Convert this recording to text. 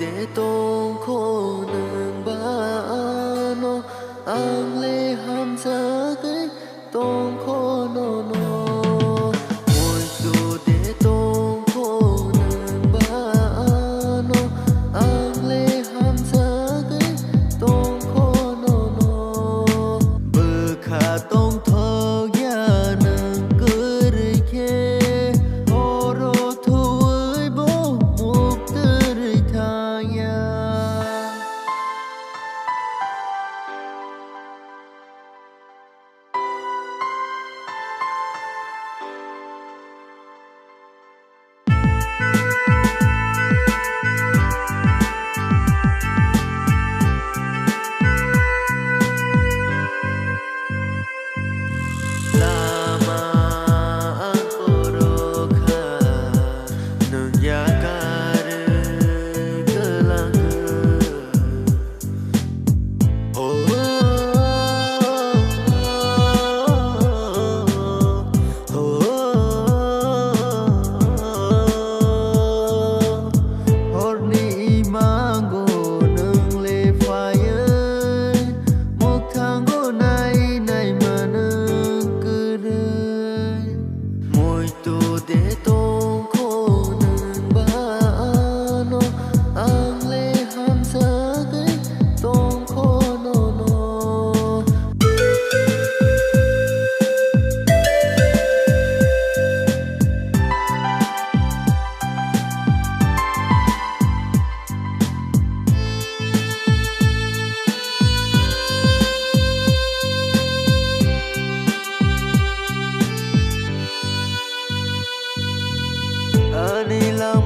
để tông khô nương ba nó ang lê ham sa cái tông khô nó nó mùi tu để tông khô nương ba nó ang lê ham sa cái tông khô nó nó bờ khả tông thơ ya nương cứ rì khe oro thu ơi bố mục tư rì tha ya. Lama aku roka nung yakar kelang oh horni mango nung le fire một tháng go nay nay mà nung cứ rơi mùi tu để tông khô nung ba nó ang lê ham sa cái tông khô nó nó ani lam